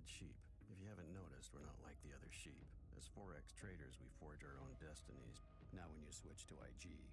said sheep. If you haven't noticed, we're not like the other sheep. As Forex traders, we forge our own destinies. Now when you switch to IG,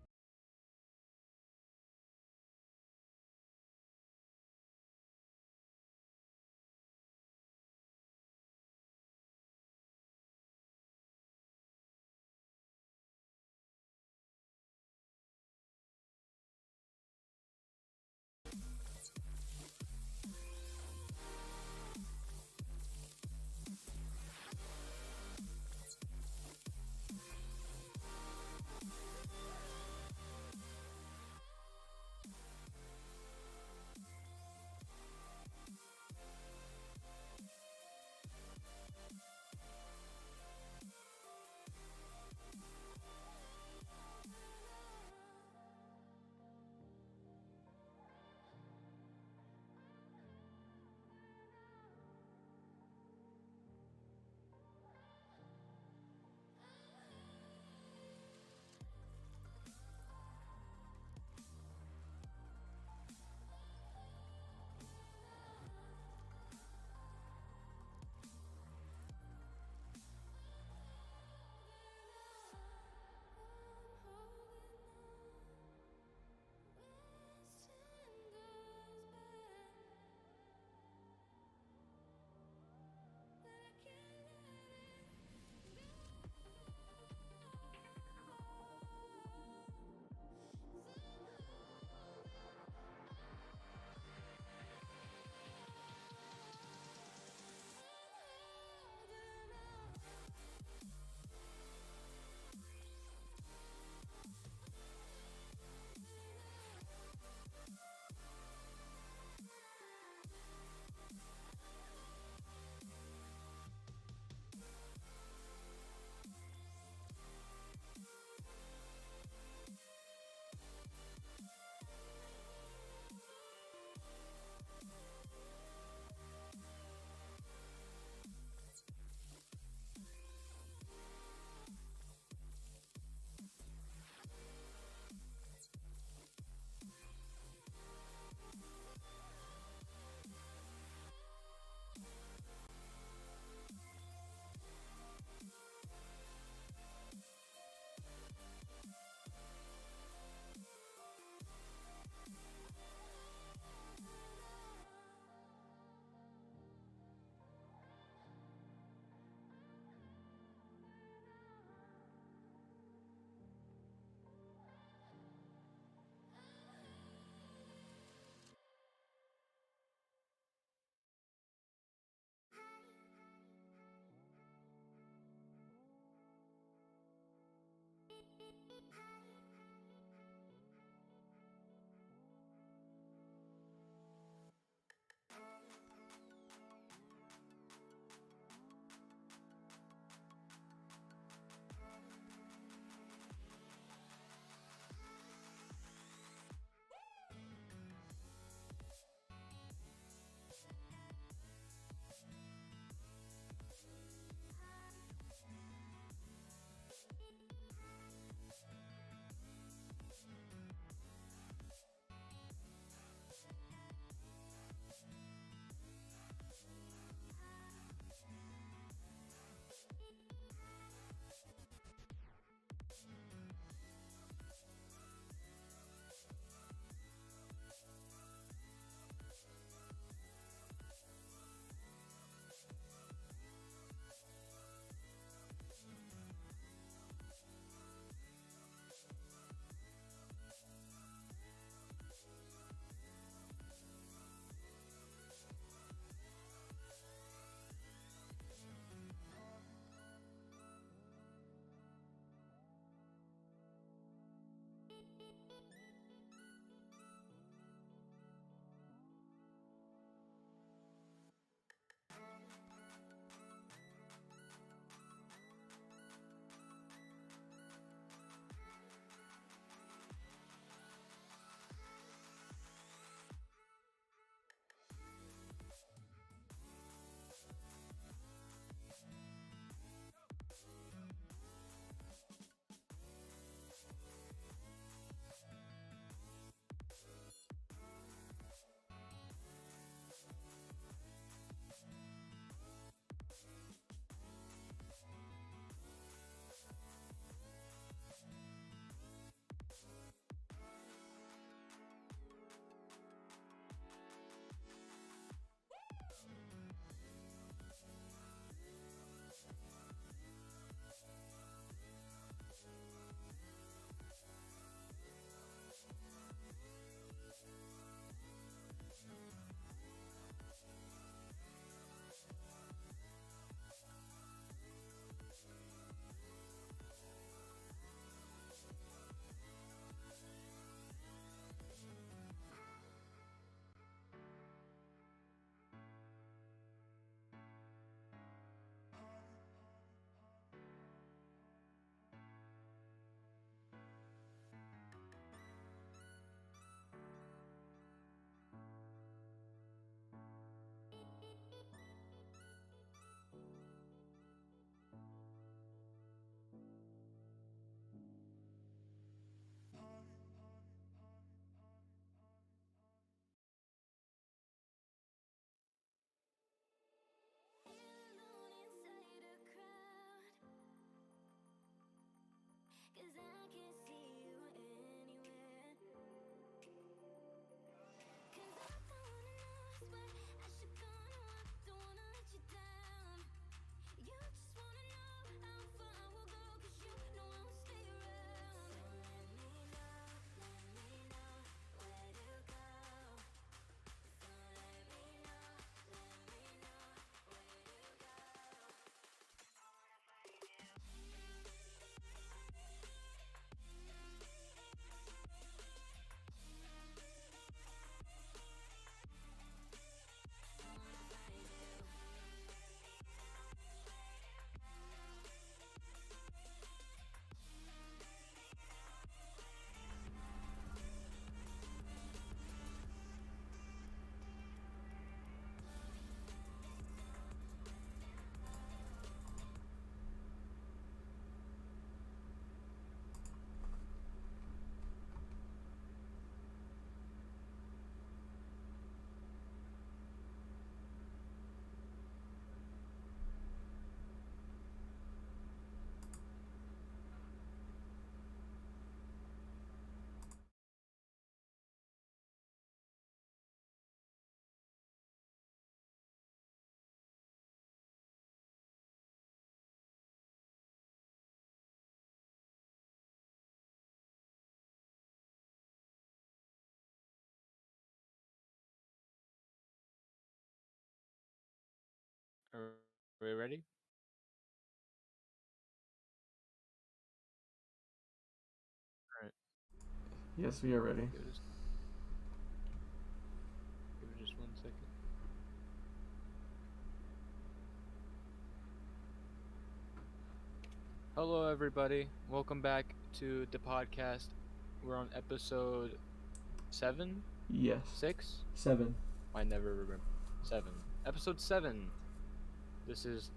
Are we ready? All right. Yes, we are ready. Give it just 1 second. Hello, everybody. Welcome back to Dapodcast. We're on episode 7, Yes. 6. 7. I never remember. 7. Episode 7. This is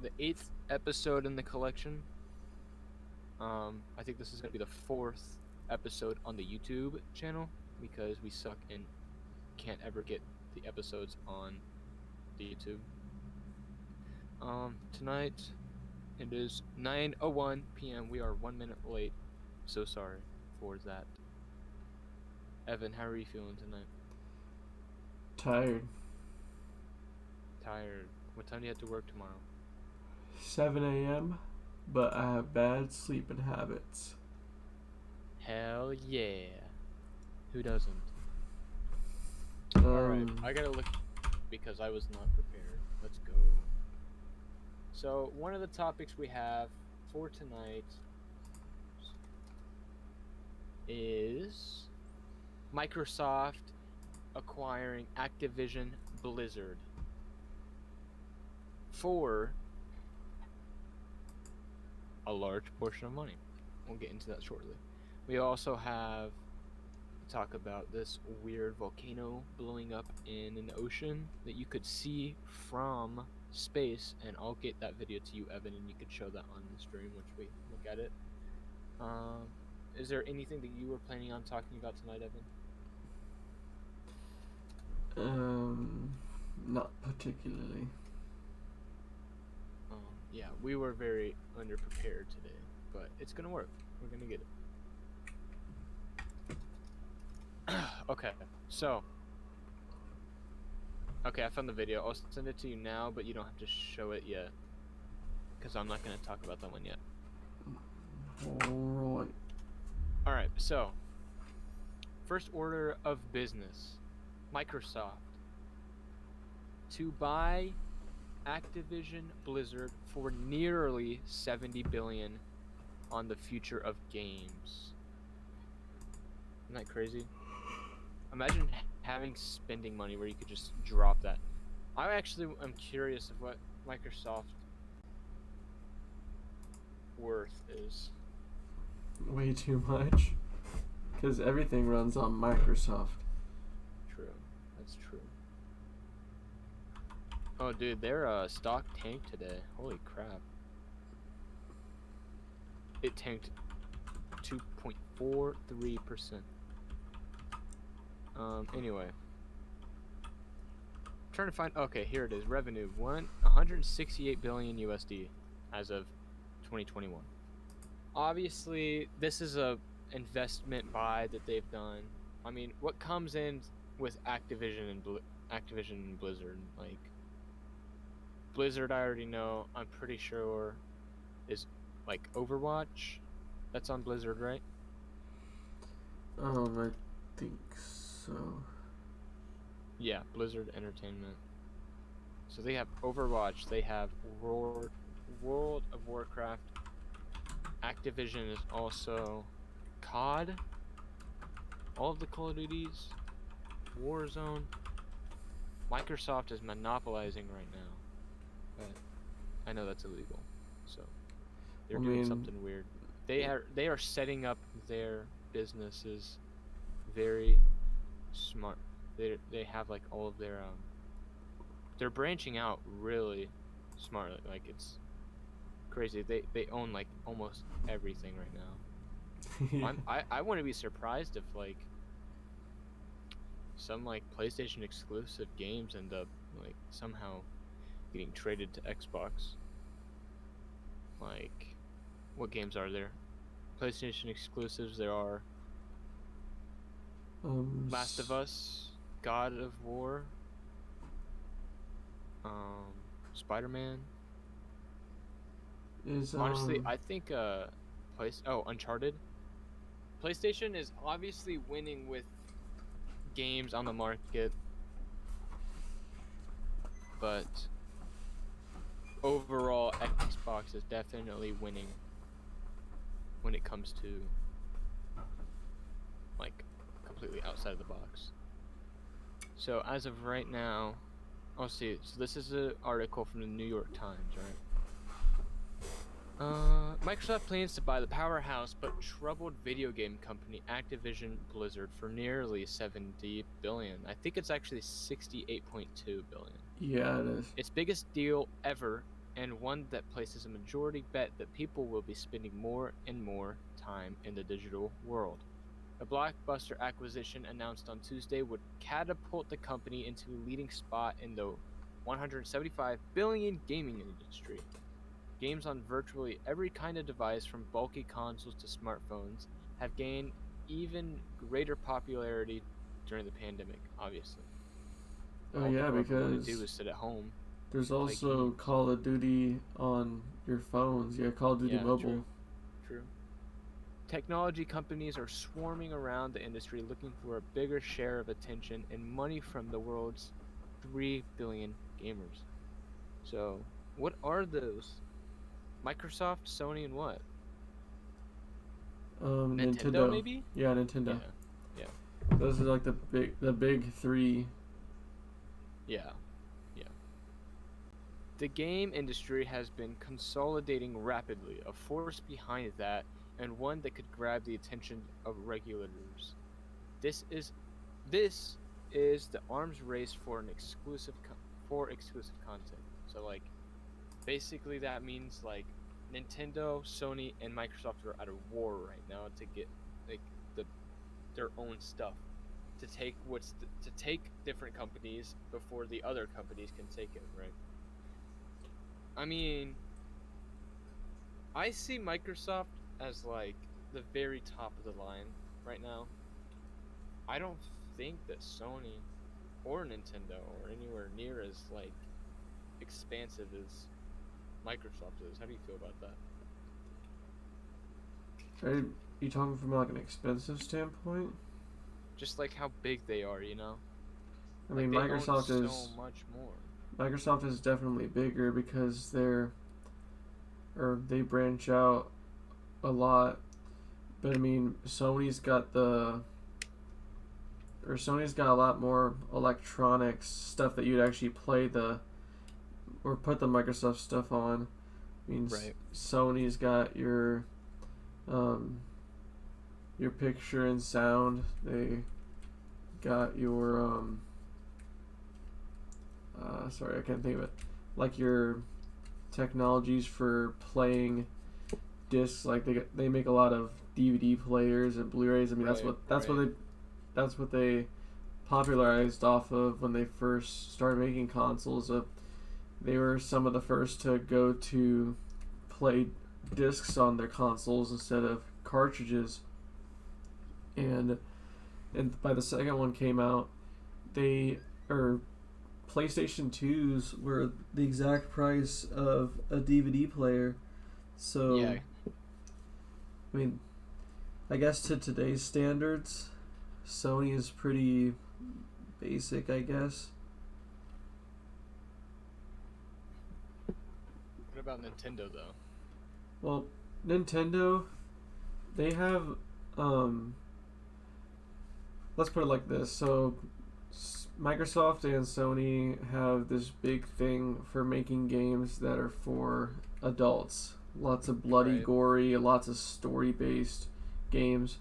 the 8th episode in the collection. I think this is gonna be the 4th episode on the YouTube channel because we suck and can't ever get the episodes on the YouTube. Tonight it is 9:01 p.m. We are 1 minute late. So sorry for that. Evan, how are you feeling tonight? Tired. Tired. What time do you have to work tomorrow? 7 a.m., but I have bad sleeping habits. Hell yeah. Who doesn't? Alright, I gotta look because I was not prepared. Let's go. So, one of the topics we have for tonight is Microsoft acquiring Activision Blizzard for a large portion of money. We'll get into that shortly. We also have to talk about this weird volcano blowing up in an ocean that you could see from space, and I'll get that video to you, Evan, and you could show that on the stream once we look at it. Is there anything that you were planning on talking about tonight, Evan? Not particularly. Yeah, we were very underprepared today, but it's gonna work. We're gonna get it. Okay, so. Okay, I found the video. I'll send it to you now, but you don't have to show it yet. Because I'm not going to talk about that one yet. Alright. Alright, so. First order of business. Microsoft. To buy Activision Blizzard for nearly $70 billion on the future of games. Isn't that crazy? Imagine having spending money where you could just drop that. I actually am curious of what Microsoft worth is. Way too much. Because everything runs on Microsoft. True. That's true. Oh, dude, their stock tanked today. Holy crap. It tanked 2.43%. Anyway. I'm trying to find... Okay, here it is. Revenue. 168 billion USD as of 2021. Obviously, this is a investment buy that they've done. I mean, what comes in with Activision and Blizzard, like Blizzard, I already know. I'm pretty sure is like Overwatch. That's on Blizzard, right? I think so. Yeah, Blizzard Entertainment. So they have Overwatch. They have World of Warcraft. Activision is also COD. All of the Call of Duties. Warzone. Microsoft is monopolizing right now. But I know that's illegal. So they're doing something weird. They are setting up their businesses very smart. They have like all of their they're branching out really smartly. Like it's crazy. They own like almost everything right now. I want to be surprised if like some like PlayStation exclusive games end up like somehow getting traded to Xbox. Like, what games are there? PlayStation exclusives, there are Last of Us, God of War, Spider-Man. Honestly, I think Uncharted. PlayStation is obviously winning with games on the market, but overall Xbox is definitely winning when it comes to like completely outside of the box. So as of right now, I'll see. So this is an article from the New York Times, right? Microsoft plans to buy the powerhouse but troubled video game company Activision Blizzard for nearly $70 billion. I think it's actually $68.2 billion. Yeah, it is. Its biggest deal ever, and one that places a majority bet that people will be spending more and more time in the digital world. A blockbuster acquisition announced on Tuesday would catapult the company into a leading spot in the $175 billion gaming industry. Games on virtually every kind of device, from bulky consoles to smartphones, have gained even greater popularity during the pandemic, obviously. Oh All yeah, people ever want because to do is sit at home. there's play also games. Call of Duty on your phones. Yeah, Call of Duty Yeah, Mobile. True. Technology companies are swarming around the industry looking for a bigger share of attention and money from the world's 3 billion gamers. So, what are those? Microsoft, Sony, and what? Nintendo, maybe? Yeah, Nintendo. Yeah. Those are like the big three. Yeah. The game industry has been consolidating rapidly, a force behind that, and one that could grab the attention of regulators. This is the arms race for exclusive content. So like, basically that means like Nintendo, Sony, and Microsoft are at a war right now to get like their own stuff, to take to take different companies before the other companies can take it, right? I mean, I see Microsoft as like the very top of the line right now. I don't think that Sony or Nintendo are anywhere near as like expansive as Microsoft is. How do you feel about that? Are you talking from like an expensive standpoint? Just like how big they are, you know? I mean, like they Microsoft own is so much more. Microsoft is definitely bigger because they branch out a lot. But I mean, Sony's got a lot more electronics stuff that you'd actually play or put the Microsoft stuff on. I mean, Right. Sony's got your picture and sound. They got your sorry, I can't think of it. Like your technologies for playing discs. Like they make a lot of DVD players and Blu-rays. I mean, that's what they popularized off of when they first started making consoles. They were some of the first to go to play discs on their consoles instead of cartridges. And by the second one came out, PlayStation 2s were the exact price of a DVD player. So, Yeah. I mean, I guess to today's standards, Sony is pretty basic, I guess. What about Nintendo though? Well, Nintendo, they have, let's put it like this. So, Microsoft and Sony have this big thing for making games that are for adults. Lots of bloody, Right. gory, lots of story-based games.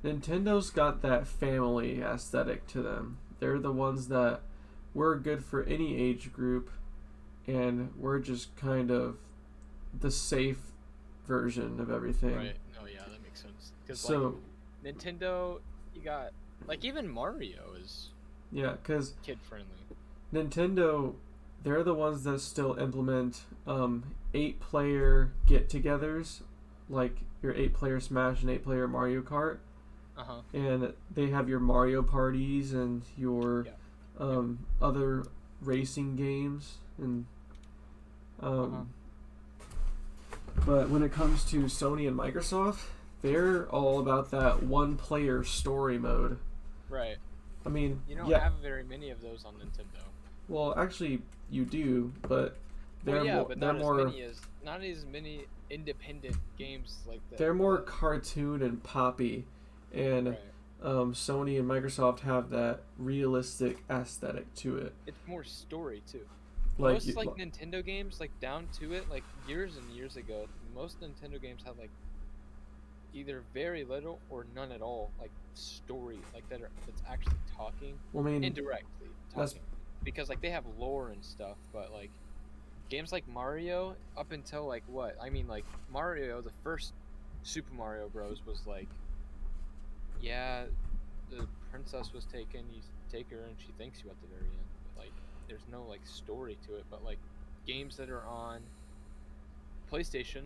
Nintendo's got that family aesthetic to them. They're the ones that we're good for any age group, and we're just kind of the safe version of everything. Right. Oh yeah, that makes sense. Because So, like Nintendo, you got like even Mario is yeah, because kid friendly. Nintendo, they're the ones that still implement 8-player get-togethers, like your 8-player Smash and 8-player Mario Kart, and they have your Mario parties and your other racing games, and but when it comes to Sony and Microsoft, they're all about that one-player story mode. Right. I mean, You don't yeah. have very many of those on Nintendo. Well, actually, you do, but they're yeah, more but they're more not as many independent games like that. they're more cartoon and poppy, and Right. Sony and Microsoft have that realistic aesthetic to it. It's more story too. Like Most like Nintendo games, like down to it, like years and years ago, most Nintendo games had like either very little or none at all, like story, like that's actually talking, well, I mean, indirectly that's talking, because like they have lore and stuff, but like games like Mario, up until like what? I mean, like Mario, the first Super Mario Bros. Was like, yeah, the princess was taken, you take her and she thanks you at the very end. But, like, there's no like story to it, but like games that are on PlayStation,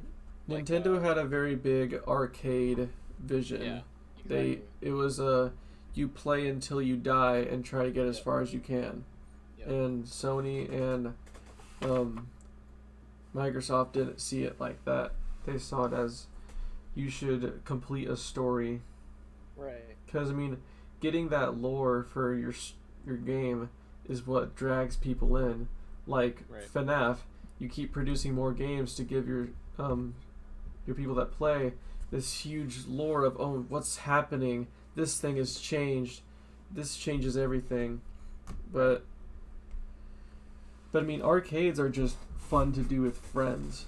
Nintendo like, had a very big arcade vision. yeah, exactly. It was you play until you die and try to get as far as you can. Yep. And Sony and Microsoft didn't see it like that. They saw it as you should complete a story. Right. Because I mean, getting that lore for your game is what drags people in. Like Right. FNAF, you keep producing more games to give your people that play this huge lore of, oh, what's happening, this thing has changed, this changes everything. But I mean, arcades are just fun to do with friends,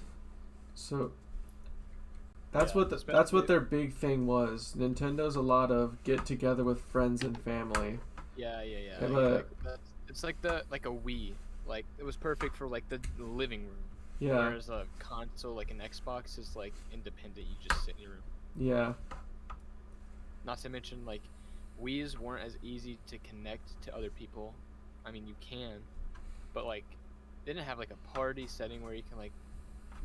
so that's what their big thing was. Nintendo's a lot of get together with friends and family. Yeah. But It's like like a Wii, like it was perfect for like the living room. yeah, Whereas a console like an Xbox is like independent. You just sit in your room. yeah, Not to mention like Wii's weren't as easy to connect to other people. I mean, you can, but like they didn't have like a party setting where you can like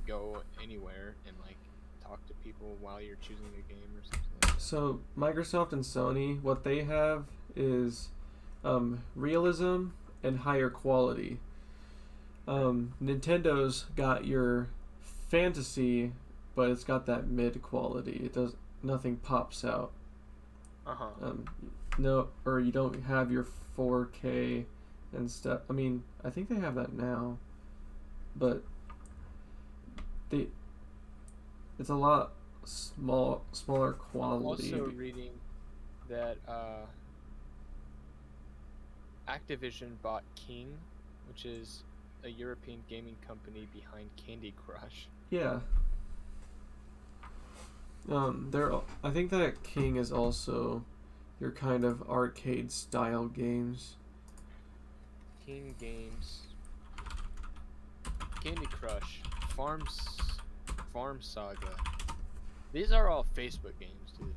go anywhere and like talk to people while you're choosing a game or something like that. So Microsoft and Sony, what they have is realism and higher quality. Nintendo's got your fantasy, but it's got that mid quality. It does nothing pops out. No, or you don't have your 4K and stuff. I mean, I think they have that now, but it's a lot smaller quality. I'm also reading that Activision bought King, which is a European gaming company behind Candy Crush. Yeah. I think that King is also your kind of arcade style games. King Games, Candy Crush, Farm Saga. These are all Facebook games, dude.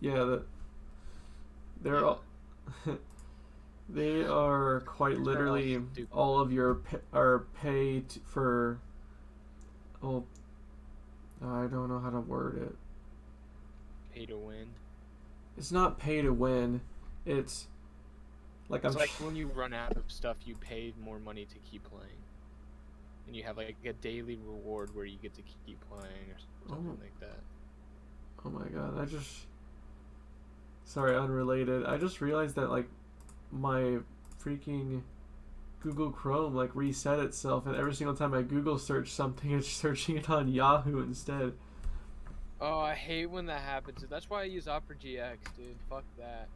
Yeah, they're all. They are quite literally all of your are paid for. Oh, I don't know how to word it. Pay to win. It's not pay to win. It's like It's like when you run out of stuff, you pay more money to keep playing, and you have like a daily reward where you get to keep playing or something like that. Oh my god! Sorry, unrelated. I just realized that like my freaking Google Chrome like reset itself, and every single time I Google search something, it's searching it on Yahoo instead. Oh, I hate when that happens. That's why I use Opera GX, dude. Fuck that.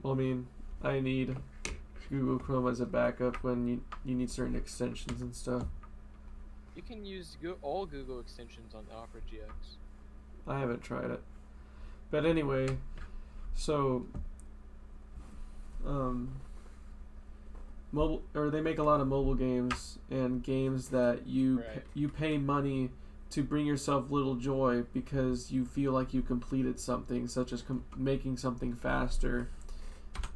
Well, I mean, I need Google Chrome as a backup when you need certain extensions and stuff. You can use all Google extensions on Opera GX. I haven't tried it. But anyway, so they make a lot of mobile games and games that you pay money to bring yourself little joy because you feel like you completed something, such as making something faster,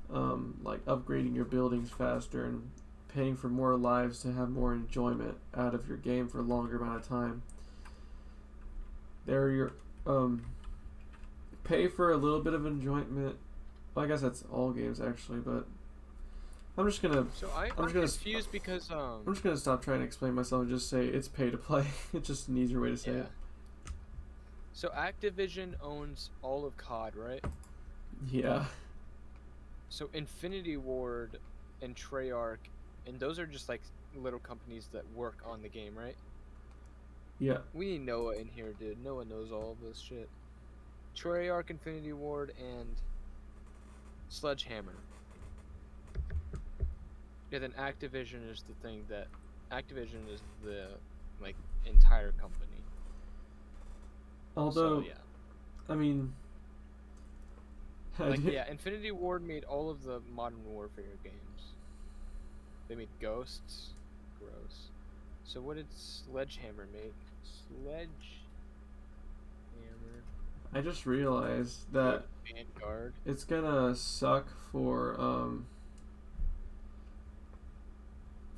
like upgrading your buildings faster and paying for more lives to have more enjoyment out of your game for a longer amount of time. They're your pay for a little bit of enjoyment. Well, I guess that's all games actually, but I'm just gonna. So I'm confused because I'm just gonna stop trying to explain myself and just say it's pay to play. It's just an easier way to say it. So Activision owns all of COD, right? Yeah. So Infinity Ward and Treyarch, and those are just like little companies that work on the game, right? Yeah. We need Noah in here, dude. Noah knows all of this shit. Treyarch, Infinity Ward, and Sledgehammer. Yeah, then Activision is the thing that... Activision is the, like, entire company. Although, So, yeah. I mean... Like, yeah, Infinity Ward made all of the Modern Warfare games. They made Ghosts. Gross. So what did Sledgehammer make? Sledgehammer. I just realized that Vanguard. it's gonna suck for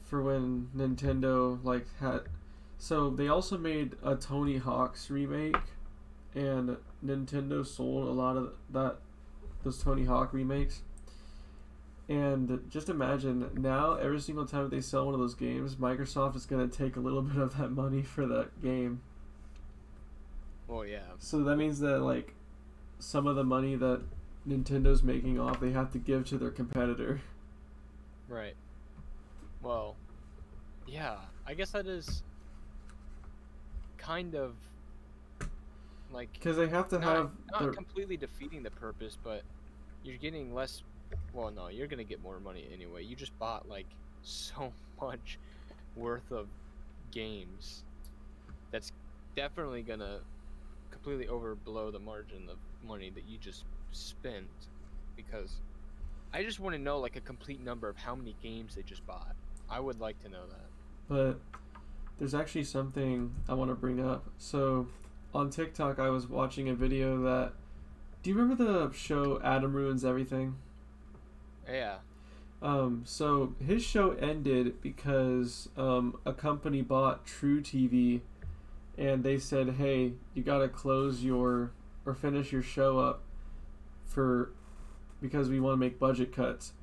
when Nintendo like had. So they also made a Tony Hawk's remake, and Nintendo sold a lot of those Tony Hawk remakes. And just imagine now, every single time they sell one of those games, Microsoft is gonna take a little bit of that money for that game. Well, yeah. So that means that like some of the money that Nintendo's making off, they have to give to their competitor. Right. Well, yeah. I guess that is kind of like, because they have to not have completely defeating the purpose, but you're getting less. Well, no, you're gonna get more money anyway. You just bought like so much worth of games. That's definitely gonna completely overblow the margin of money that you just spent, because I just want to know like a complete number of how many games they just bought. I would like to know that. But there's actually something I want to bring up. So on TikTok, I was watching a video that. Do you remember the show Adam Ruins Everything? Yeah. So his show ended because a company bought True TV, and they said, "Hey, you gotta close or finish your show up because we want to make budget cuts."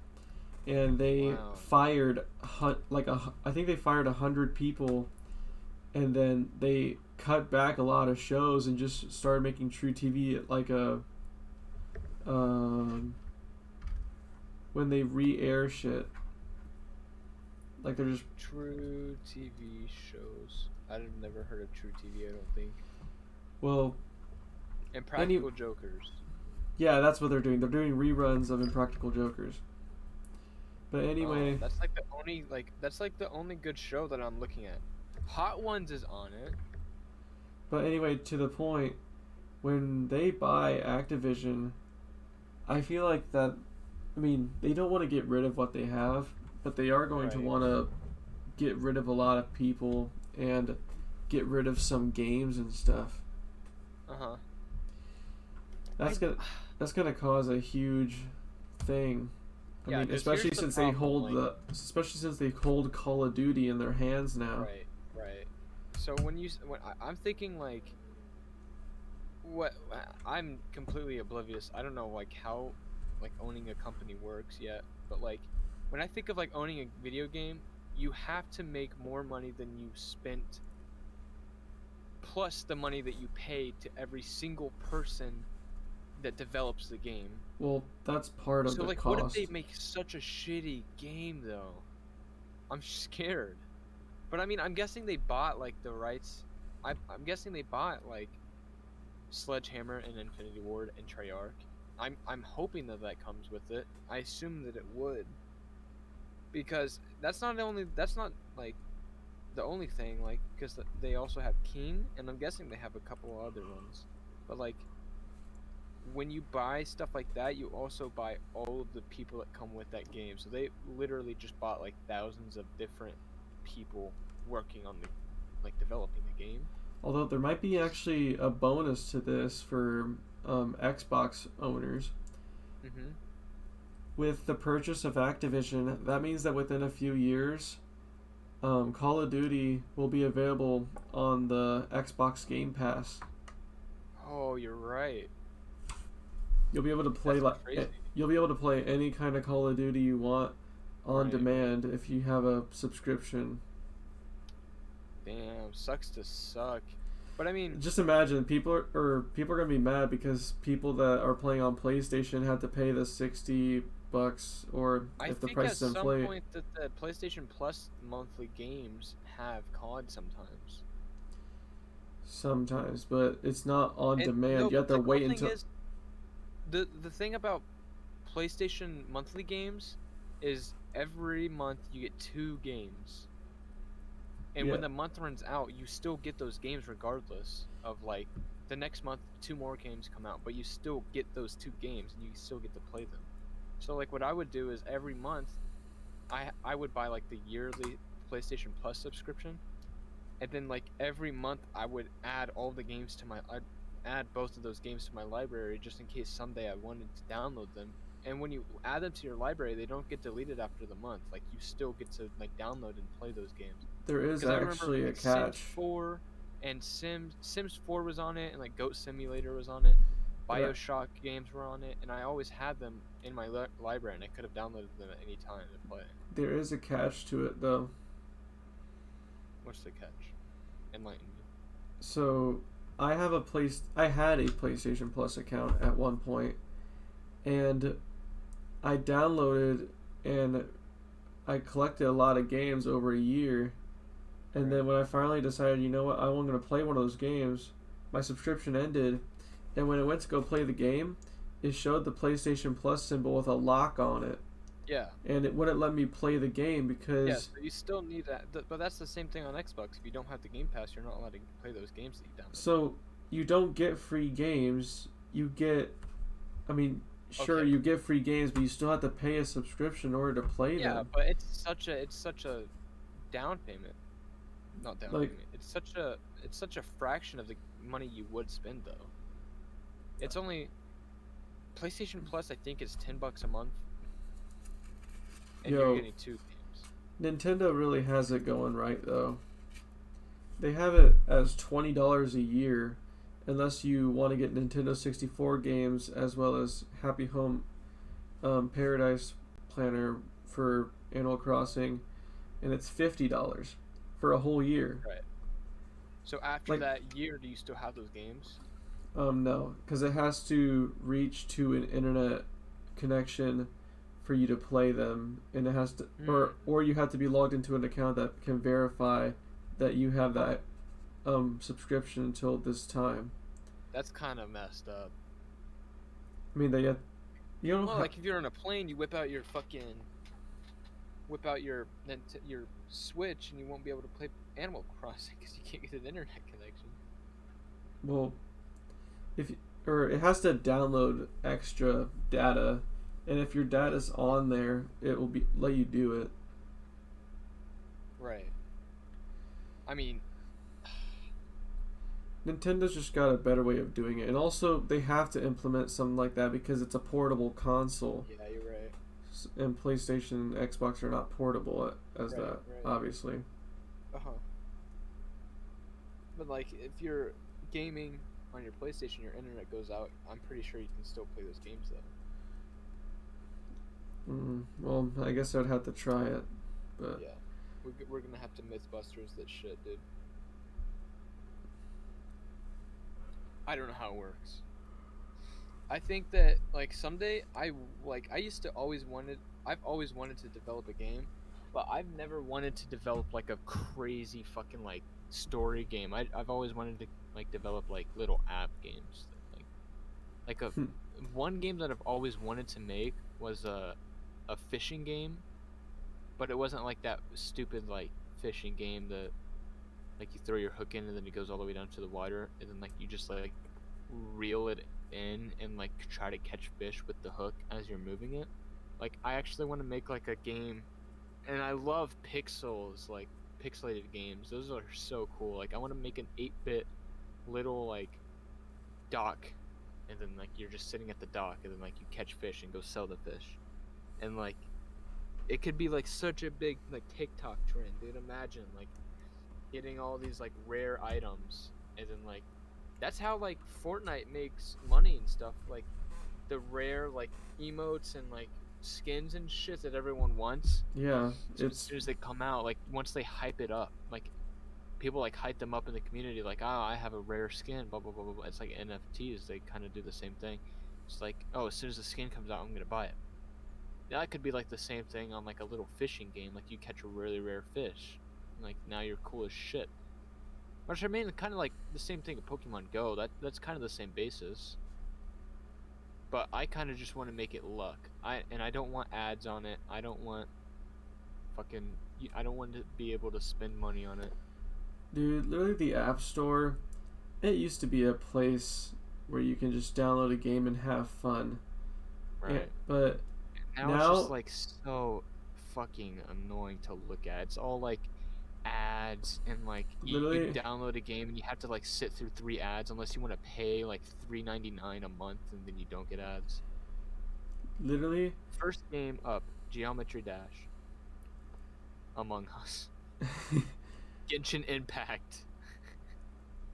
And they fired I think they fired 100 people, and then they cut back a lot of shows and just started making True TV at like a when they re-air shit, like they're just True TV shows. I've never heard of True TV. I don't think. Well, Impractical Jokers. Yeah, that's what they're doing. They're doing reruns of Impractical Jokers. But anyway, that's like the only good show that I'm looking at. Hot Ones is on it. But anyway, to the point, when they buy Activision, I feel like that. I mean, they don't want to get rid of what they have, but they are going to want to get rid of a lot of people and get rid of some games and stuff. That's gonna cause a huge thing. I mean, especially since they hold Call of Duty in their hands now. Right. So when I'm thinking like, what I'm completely oblivious. I don't know like how like owning a company works yet, but like when I think of like owning a video game, you have to make more money than you spent, plus the money that you pay to every single person that develops the game. Well, that's part of the cost. So like, what if they make such a shitty game though? I'm scared. But I mean, I'm guessing they bought like the rights. I'm guessing they bought like Sledgehammer and Infinity Ward and Treyarch. I'm hoping that comes with it. I assume that it would, because that's not like the only thing, like, because they also have King, and I'm guessing they have a couple other ones. But like, when you buy stuff like that, you also buy all of the people that come with that game. So they literally just bought like thousands of different people working on developing the game. Although there might be actually a bonus to this for Xbox owners. Mm-hmm. With the purchase of Activision, that means that within a few years, Call of Duty will be available on the Xbox Game Pass. Oh, you're right. You'll be able to play you'll be able to play any kind of Call of Duty you want on demand if you have a subscription. Damn, sucks to suck. But I mean, just imagine people are gonna be mad because people that are playing on PlayStation had to pay the $60, or if the price is inflated. I think at some point that the PlayStation Plus monthly games have COD sometimes. Sometimes, but it's not on demand. No, You have to the wait cool until. thing is, the thing about PlayStation monthly games is every month you get 2 games. And when the month runs out, you still get those games regardless of like the next month 2 more games come out, but you still get those 2 games and you still get to play them. So like what I would do is every month I would buy like the yearly PlayStation Plus subscription, and then like every month I would add all the games to I'd add both of those games to my library just in case someday I wanted to download them. And when you add them to your library, they don't get deleted after the month. Like you still get to like download and play those games. There is actually a catch. Sims 4 and Sims 4 was on it, and like Goat Simulator was on it. BioShock games were on it, and I always had them in my library, and I could have downloaded them at any time to play. There is a catch to it, though. What's the catch? Enlighten me. So, I had a PlayStation Plus account at one point, and I downloaded and I collected a lot of games over a year. And then when I finally decided, you know what, I'm going to play one of those games, my subscription ended. And when I went to go play the game, it showed the PlayStation Plus symbol with a lock on it. Yeah. And it wouldn't let me play the game because... Yeah, so you still need that. But that's the same thing on Xbox. If you don't have the Game Pass, you're not allowed to play those games that you download. So you don't get free games. You get... I mean, sure, you get free games, but you still have to pay a subscription in order to play them. Yeah, but it's such a down payment. Not down payment. It's such a fraction of the money you would spend though. It's only PlayStation Plus. I think is $10 a month, and you're getting 2 games. Nintendo really has it going right though. They have it as $20 a year, unless you want to get Nintendo 64 games as well as Happy Home Paradise Planner for Animal Crossing, and it's $50 for a whole year. Right. So after that year, do you still have those games? No, because it has to reach to an internet connection for you to play them, and it has to, or you have to be logged into an account that can verify that you have that subscription until this time. That's kind of messed up. I mean, you don't. Well, like if you're on a plane, you whip out your Switch, and you won't be able to play Animal Crossing because you can't get an internet connection. Well, it has to download extra data, and if your data's on there, it will let you do it. Right. I mean, Nintendo's just got a better way of doing it, and also they have to implement something like that because it's a portable console. Yeah, you're right. And PlayStation and Xbox are not portable as that, obviously. But like, if you're gaming on your PlayStation, your internet goes out, I'm pretty sure you can still play those games though. Well, I guess I'd have to try it, but... Yeah. We're gonna have to Mythbusters that shit, dude. I don't know how it works. I think that like someday I've always wanted to develop a game, but I've never wanted to develop like a crazy fucking like story game. I've always wanted to like develop like little app games, one game that I've always wanted to make was a fishing game, but it wasn't like that stupid like fishing game that like you throw your hook in and then it goes all the way down to the water and then like you just like reel it in and like try to catch fish with the hook as you're moving it. Like I actually want to make like a game, and I love pixels, like pixelated games. Those are so cool. Like I want to make an 8-bit little like dock, and then like you're just sitting at the dock and then like you catch fish and go sell the fish. And like it could be like such a big like TikTok trend, dude. Imagine like getting all these like rare items, and then like that's how like Fortnite makes money and stuff, like the rare like emotes and like skins and shit that everyone wants. Yeah, so as soon as they come out, like once they hype it up, like people like hype them up in the community, like, oh, I have a rare skin, blah blah blah blah blah. It's like NFTs. They kind of do the same thing. It's like, oh, as soon as the skin comes out, I'm gonna buy it. That could be like the same thing on like a little fishing game. Like you catch a really rare fish, and, like now you're cool as shit. Which I mean, kind of like the same thing in Pokemon Go. That's kind of the same basis. But I kind of just want to make it luck. I don't want ads on it. I don't want I don't want to be able to spend money on it. Dude, literally the App Store, it used to be a place where you can just download a game and have fun. Right. But now it's just like so fucking annoying to look at. It's all like ads and like you download a game and you have to like sit through 3 ads unless you want to pay like $3.99 a month and then you don't get ads. Literally. First game up, Geometry Dash. Among Us. Genshin Impact.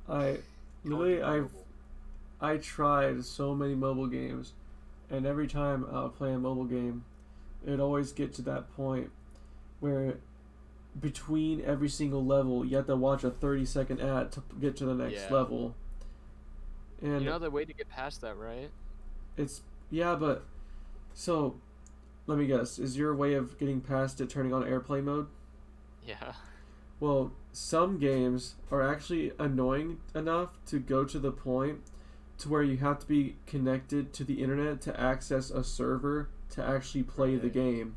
I tried so many mobile games, and every time I'll play a mobile game, it'd always get to that point where between every single level you have to watch a 30-second ad to get to the next level. And you know the way to get past that, right? But so let me guess, is your way of getting past it turning on airplane mode? Yeah. Well, some games are actually annoying enough to go to the point to where you have to be connected to the internet to access a server to actually play the game.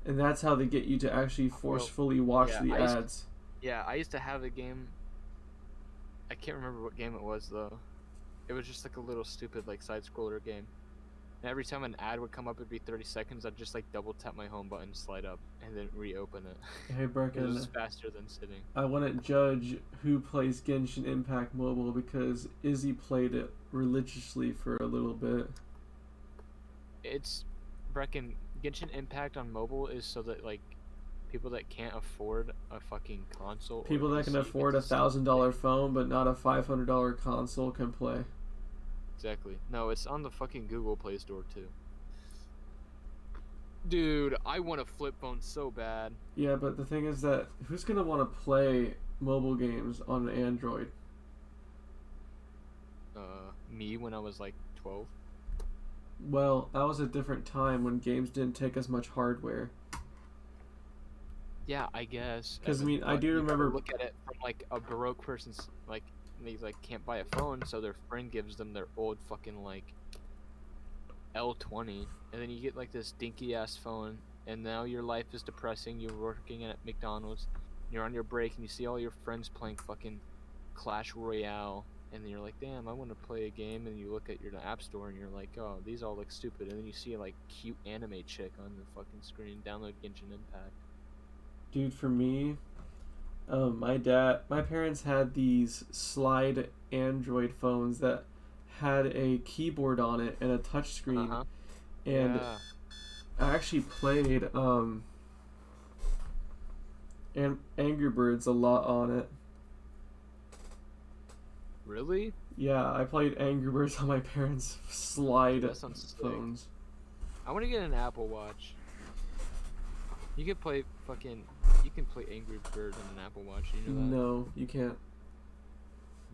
And that's how they get you to actually forcefully watch the ads. I used to have a game. I can't remember what game it was, though. It was just like a little stupid like side-scroller game. And every time an ad would come up, it'd be 30 seconds. I'd just like double tap my home button, slide up, and then reopen it. Hey, Brecken. It was faster than sitting. I wouldn't judge who plays Genshin Impact Mobile because Izzy played it religiously for a little bit. It's Brecken. Genshin Impact on mobile is so that like people that can't afford a fucking console, people that can afford $1,000 phone but not a $500 console can play. Exactly. No, it's on the fucking Google Play Store too. Dude, I want a flip phone so bad. Yeah, but the thing is that who's gonna want to play mobile games on an Android? Me when I was like 12. Well, that was a different time when games didn't take as much hardware. Yeah, I guess. Because I mean, I do remember. Look at it from like a broke person's like. They like can't buy a phone, so their friend gives them their old fucking like L20, and then you get like this dinky ass phone, and now your life is depressing. You're working at McDonald's, you're on your break, and you see all your friends playing fucking Clash Royale, and then you're like, damn, I want to play a game, and you look at your app store, and you're like, oh, these all look stupid, and then you see a like cute anime chick on the fucking screen. Download Genshin Impact. Dude, for me. My parents had these slide Android phones that had a keyboard on it and a touch screen, and I actually played Angry Birds a lot on it. Really? Yeah, I played Angry Birds on my parents' slide phones. Sick. I want to get an Apple Watch. You can play Angry Bird on an Apple Watch, you know that? No, you can't.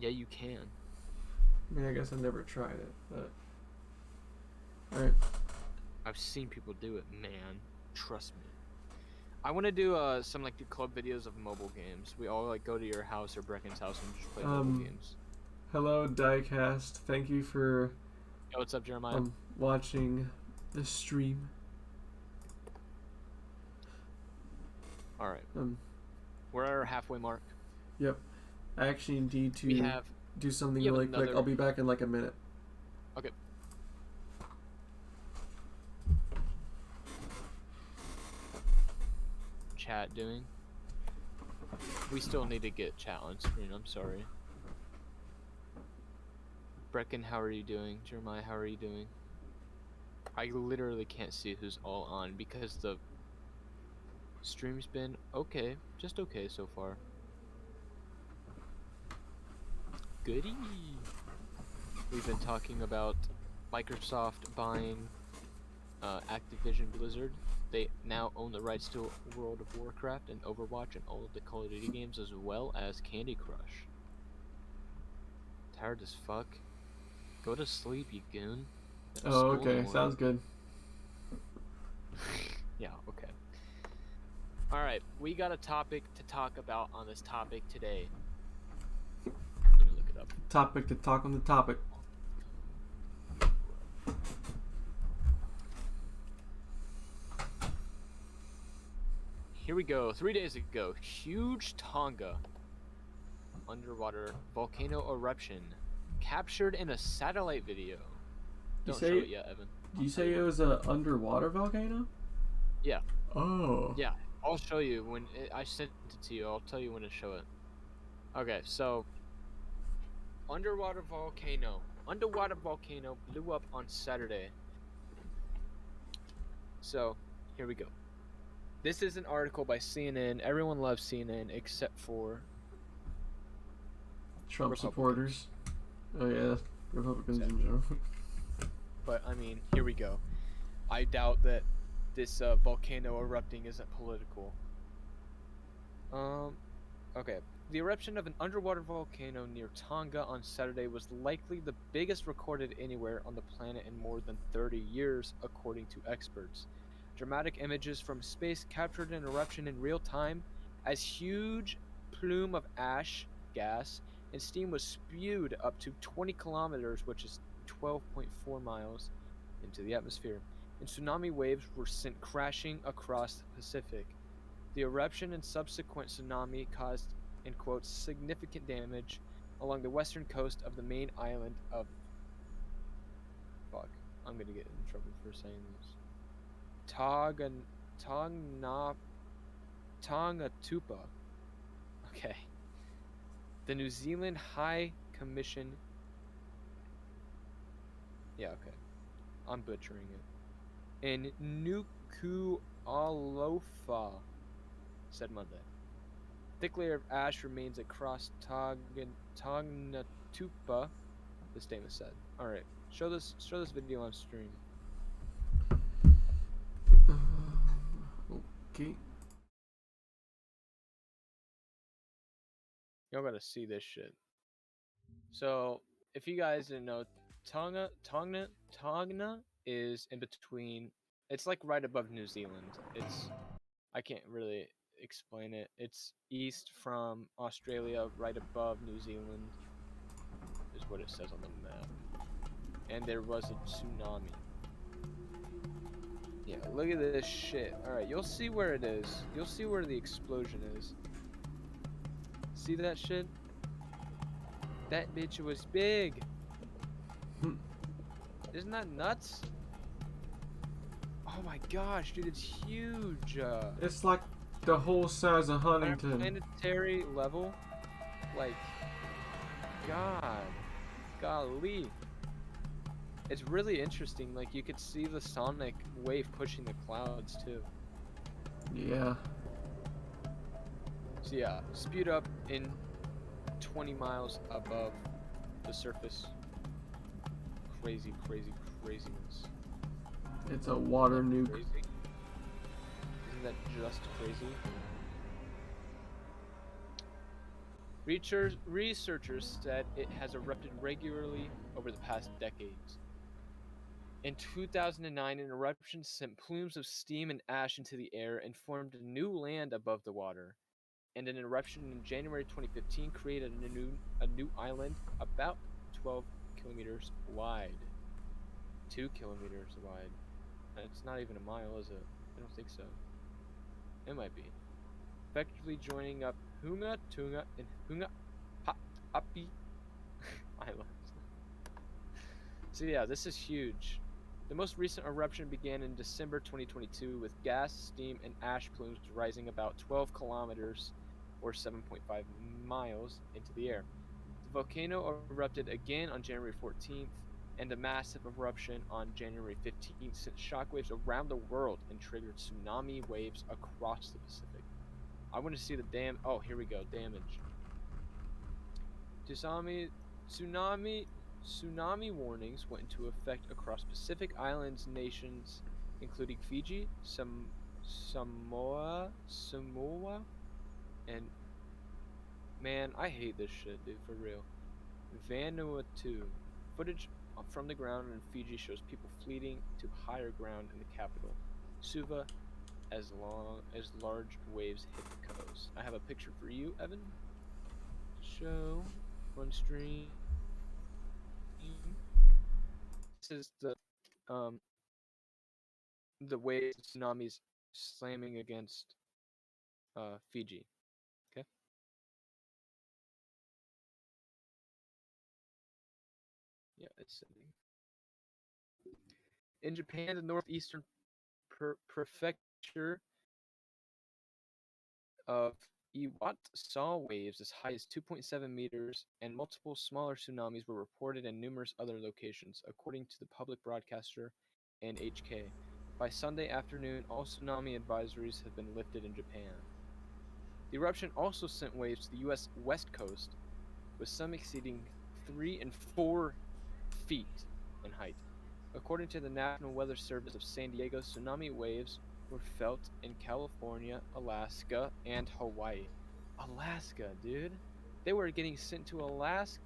Yeah, you can. I mean, I guess I've never tried it, but... Alright. I've seen people do it, man. Trust me. I want to do some like club videos of mobile games. We all like go to your house or Brecken's house and just play mobile games. Hello, Diecast. Thank you for... Yo, what's up, Jeremiah? Watching the stream. All right. We're at our halfway mark. Yep. I actually need to do something really quick. I'll be back in like a minute. Okay. Chat doing? We still need to get chat on screen. I'm sorry. Brecken, how are you doing? Jeremiah, how are you doing? I literally can't see who's all on because the stream's been okay, just okay so far. Goody. We've been talking about Microsoft buying Activision Blizzard. They now own the rights to World of Warcraft and Overwatch and all of the Call of Duty games, as well as Candy Crush. Tired as fuck. Go to sleep, you goon. Oh, okay. Sounds good. Yeah, okay. Alright, we got a topic to talk about on this topic today. Let me look it up. Topic to talk on the topic. Here we go. 3 days ago, huge Tonga underwater volcano eruption captured in a satellite video. Don't show it yet, Evan. Did you say it was an underwater volcano? Yeah. Oh. Yeah, I'll show you when I sent it to you. I'll tell you when to show it. Okay, so underwater volcano blew up on Saturday. So here we go. This is an article by CNN. Everyone loves CNN except for Trump supporters. Oh yeah, Republicans in general. But I mean, here we go. I doubt that this volcano erupting isn't political. Okay. The eruption of an underwater volcano near Tonga on Saturday was likely the biggest recorded anywhere on the planet in more than 30 years, according to experts. Dramatic images from space captured an eruption in real time as huge plume of ash, gas, and steam was spewed up to 20 kilometers, which is 12.4 miles, into the atmosphere, and tsunami waves were sent crashing across the Pacific. The eruption and subsequent tsunami caused, in quotes, significant damage along the western coast of the main island of... Fuck, I'm gonna get in trouble for saying this. Tongatupa. Okay. The New Zealand High Commission... Yeah, okay. I'm butchering it. In Nuku'alofa, said Monday. Thick layer of ash remains across Tongatupa, the statement said. Alright, show this video on stream. Okay. Y'all gotta see this shit. So, if you guys didn't know, Tongna is in between. It's like right above New Zealand. I can't really explain it. It's east from Australia, right above New Zealand, is what it says on the map. And there was a tsunami. Yeah, look at this shit. Alright, you'll see where it is. You'll see where the explosion is. See that shit? That bitch was big. Isn't that nuts? Oh my gosh, dude, it's huge. It's like the whole size of Huntington. On a planetary level, like, golly. It's really interesting. Like, you could see the sonic wave pushing the clouds too. Yeah. So yeah, spewed up in 20 miles above the surface. Craziness. It's a water nuke. Crazy? Isn't that just crazy? Researchers said it has erupted regularly over the past decades. In 2009, an eruption sent plumes of steam and ash into the air and formed a new land above the water. And an eruption in January 2015 created a new island about 12 kilometers wide. 2 kilometers wide. It's not even a mile, is it? I don't think so. It might be. Effectively joining up Hunga, Tunga, and Hunga Hapi Islands. So yeah, this is huge. The most recent eruption began in December 2022 with gas, steam, and ash plumes rising about 12 kilometers or 7.5 miles into the air. The volcano erupted again on January 14th, and a massive eruption on January 15th sent shockwaves around the world and triggered tsunami waves across the Pacific. I want to see the oh, here we go, damage. Tsunami warnings went into effect across Pacific Islands nations including Fiji, Samoa, and man, I hate this shit, dude, for real. Vanuatu. Footage from the ground in Fiji shows people fleeing to higher ground in the capital, Suva, as large waves hit the coast. I have a picture for you, Evan. Show on stream. This is the waves, tsunamis slamming against Fiji. Okay. Yeah, it's sending. In Japan, the northeastern prefecture of Iwate saw waves as high as 2.7 meters, and multiple smaller tsunamis were reported in numerous other locations, according to the public broadcaster NHK. By Sunday afternoon, all tsunami advisories have been lifted in Japan. The eruption also sent waves to the U.S. west coast, with some exceeding 3 and 4 feet in height. According to the National Weather Service of San Diego, tsunami waves were felt in California, Alaska, and Hawaii. Alaska, dude. They were getting sent to Alaska.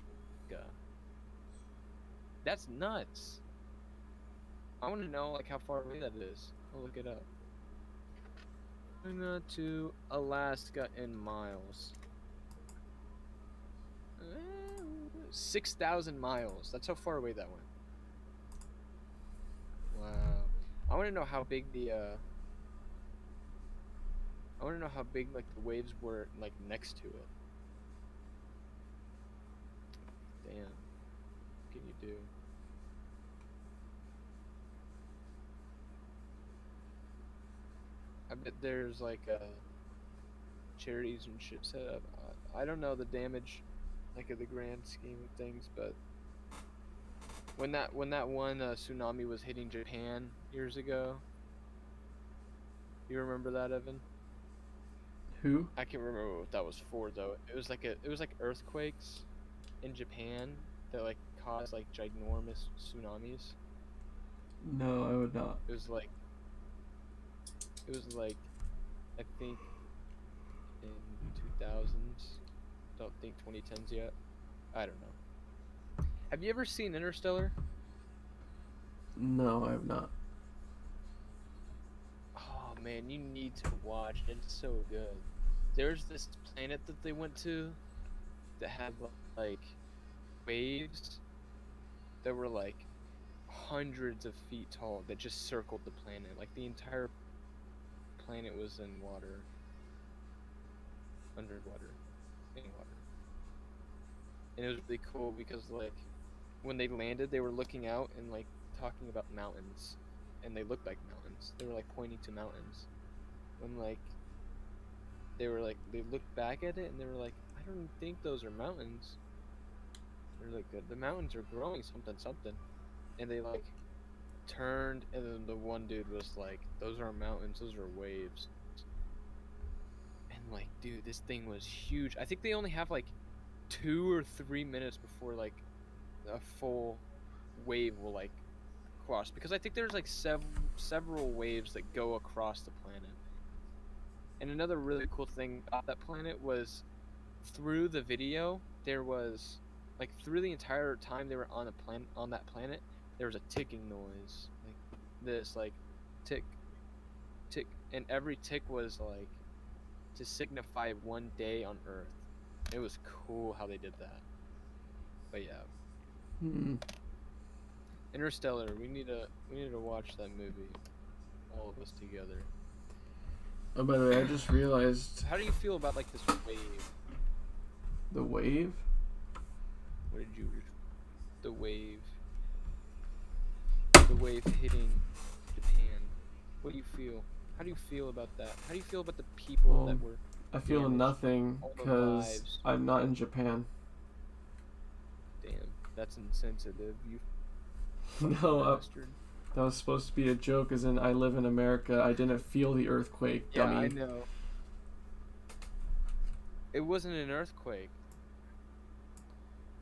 That's nuts. I want to know like how far away that is. I'll look it up. To Alaska in miles. 6,000 miles. That's how far away that went. Wow. I want to know how big the like the waves were like next to it. Damn. What can you do? I bet there's like charities and shit set up. I don't know the damage, like of the grand scheme of things, but when that one tsunami was hitting Japan years ago, you remember that, Evan? Who? I can't remember what that was for though. It was like earthquakes in Japan that like caused like ginormous tsunamis. No, I would not. It was like I think in 2000s. Don't think 2010s yet. I don't know. Have you ever seen Interstellar? No, I have not. Oh man, you need to watch it. It's so good. There's this planet that they went to that had like waves that were like hundreds of feet tall that just circled the planet. Like the entire planet was in water. Underwater. In water. And it was really cool because like when they landed they were looking out and like talking about mountains, and they looked like mountains. They were like pointing to mountains. When like they looked back at it and they were like, I don't think those are mountains. They're like the mountains are growing something, and they like turned, and then the one dude was like, those aren't mountains, those are waves. And like, dude, this thing was huge. I think they only have like 2 or 3 minutes before like a full wave will like cross, because I think there's like several waves that go across the planet. And another really cool thing about that planet was through the video there was like through the entire time they were on that planet there was a ticking noise, like this, like tick tick, and every tick was like to signify one day on Earth. It was cool how they did that. But yeah. Interstellar, we need to watch that movie, all of us together. Oh, by the way, I just realized. How do you feel about like this wave? The wave? What did you? The wave hitting Japan. What do you feel? How do you feel about that? How do you feel about the people that were? I feel damaged? nothing because I'm not in Japan. Damn, that's insensitive. You. No, that was supposed to be a joke, as in I live in America. I didn't feel the earthquake, dummy. Yeah, I know. It wasn't an earthquake.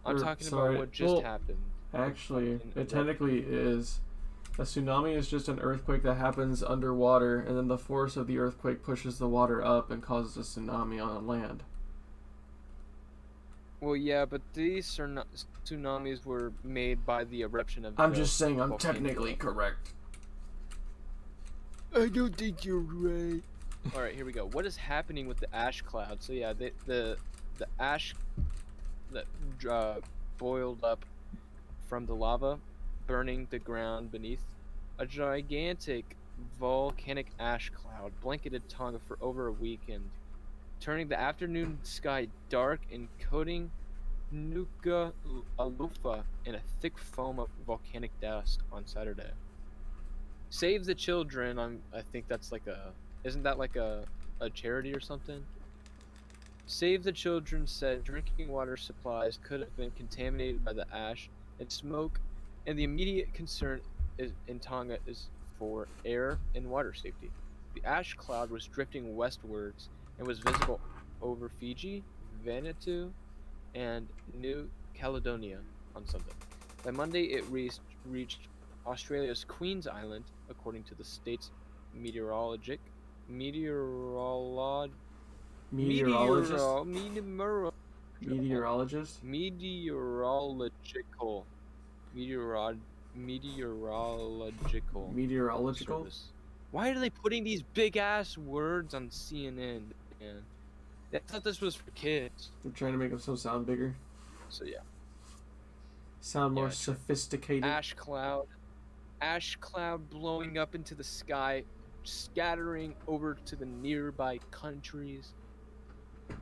I'm talking about what just happened. Actually, it technically is. A tsunami is just an earthquake that happens underwater, and then the force of the earthquake pushes the water up and causes a tsunami on land. Well, yeah, but these tsunamis were made by the eruption of I'm the just saying I'm volcano. technically correct. I don't think you're right. All right, here we go. What is happening with the ash cloud? So yeah, the ash that boiled up from the lava, burning the ground beneath. A gigantic volcanic ash cloud blanketed Tonga for over a weekend, turning the afternoon sky dark and coating Nuka Alufa in a thick foam of volcanic dust on Saturday. Save the Children, I think that's like isn't that like a charity or something? Save the Children said drinking water supplies could have been contaminated by the ash and smoke, and the immediate concern in Tonga is for air and water safety. The ash cloud was drifting westwards and was visible over Fiji, Vanuatu, and New Caledonia on Sunday. By Monday, it reached Australia's Queen's Island, according to the state's meteorologic meteorolog Meteorologist? meteoro meteoro Meteorologist? meteorological meteorological Meteorological? service. Why are they putting these big ass words on CNN, man? I thought this was for kids. They're trying to make them sound bigger. So yeah. Sound more Yeah, sophisticated. Ash cloud blowing up into the sky, scattering over to the nearby countries,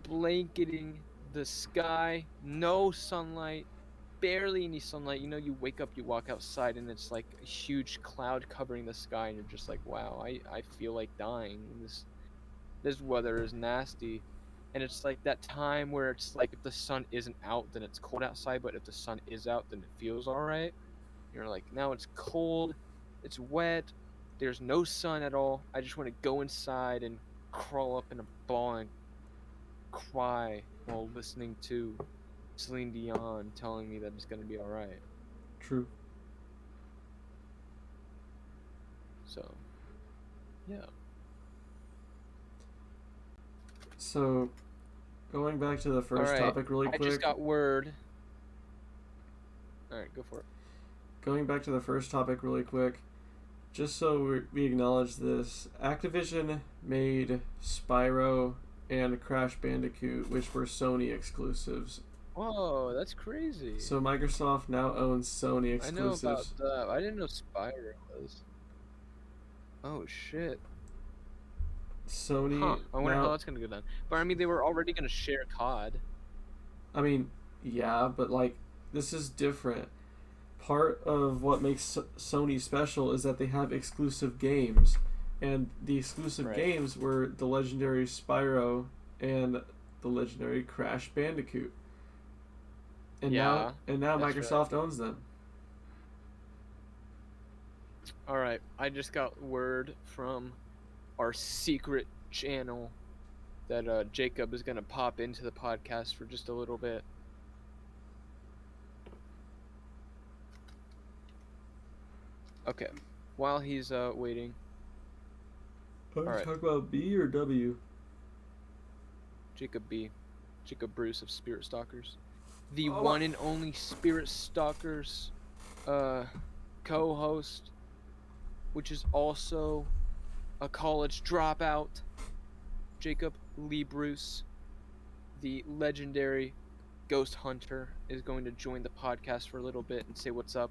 blanketing the sky, no sunlight, barely any sunlight. You know, you wake up, you walk outside, and it's like a huge cloud covering the sky, and you're just like, wow, I feel like dying. This weather is nasty. And it's like that time where it's like if the sun isn't out, then it's cold outside, but if the sun is out, then it feels alright. You're like, now it's cold, it's wet, there's no sun at all. I just want to go inside and crawl up in a ball and cry while listening to Celine Dion telling me that it's going to be alright. True. So, yeah. So, going back to the first Alright, topic really quick. I just got word. Alright, go for it. Going back to the first topic really quick, just so we acknowledge this, Activision made Spyro and Crash Bandicoot, which were Sony exclusives. Whoa, that's crazy. So Microsoft now owns Sony exclusives. I know about that. I didn't know Spyro was. Oh shit. Sony. Huh. I wonder now, how that's gonna go down. But I mean, they were already gonna share COD. I mean, yeah, but like this is different. Part of what makes Sony special is that they have exclusive games, and the exclusive games were the legendary Spyro and the legendary Crash Bandicoot. And now Microsoft owns them. All right, I just got word from our secret channel that Jacob is gonna pop into the podcast for just a little bit. Okay, while he's waiting. Are you talking about B or W? Jacob B. Jacob Bruce of Spirit Stalkers. The one and only Spirit Stalkers co-host, which is also a college dropout. Jacob Lee Bruce, the legendary ghost hunter, is going to join the podcast for a little bit and say what's up,